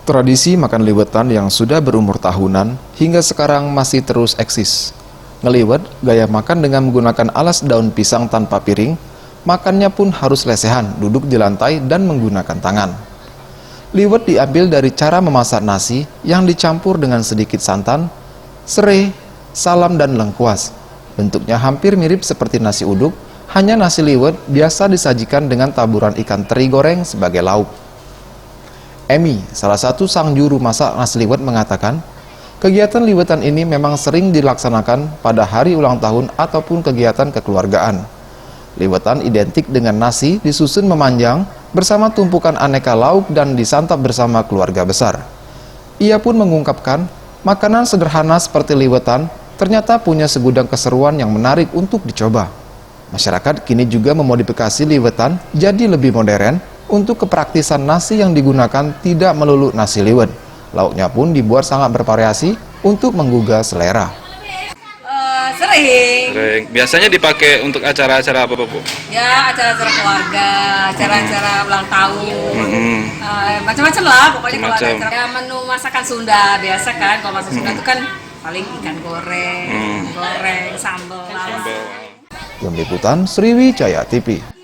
Tradisi makan liwetan yang sudah berumur tahunan hingga sekarang masih terus eksis. Ngeliwet, gaya makan dengan menggunakan alas daun pisang tanpa piring, makannya pun harus lesehan, duduk di lantai dan menggunakan tangan. Liwet diambil dari cara memasak nasi yang dicampur dengan sedikit santan, serai, salam dan lengkuas. Bentuknya hampir mirip seperti nasi uduk, hanya nasi liwet biasa disajikan dengan taburan ikan teri goreng sebagai lauk. Emi, salah satu sang juru masak nasi liwet mengatakan, kegiatan liwetan ini memang sering dilaksanakan pada hari ulang tahun ataupun kegiatan kekeluargaan. Liwetan identik dengan nasi disusun memanjang bersama tumpukan aneka lauk dan disantap bersama keluarga besar. Ia pun mengungkapkan, makanan sederhana seperti liwetan ternyata punya segudang keseruan yang menarik untuk dicoba. Masyarakat kini juga memodifikasi liwetan jadi lebih modern untuk kepraktisan nasi yang digunakan tidak melulu nasi liwet. Lauknya pun dibuat sangat bervariasi untuk menggugah selera. Sering. Biasanya dipakai untuk acara-acara apa, Bu? Ya, acara-acara keluarga, acara-acara ulang tahun, macam-macam lah. Pokoknya kalau ada acara. Ya, menu masakan Sunda biasa kan. Kalau masakan Sunda itu kan paling ikan goreng, sambal. Tim Liputan Sriwijaya TV.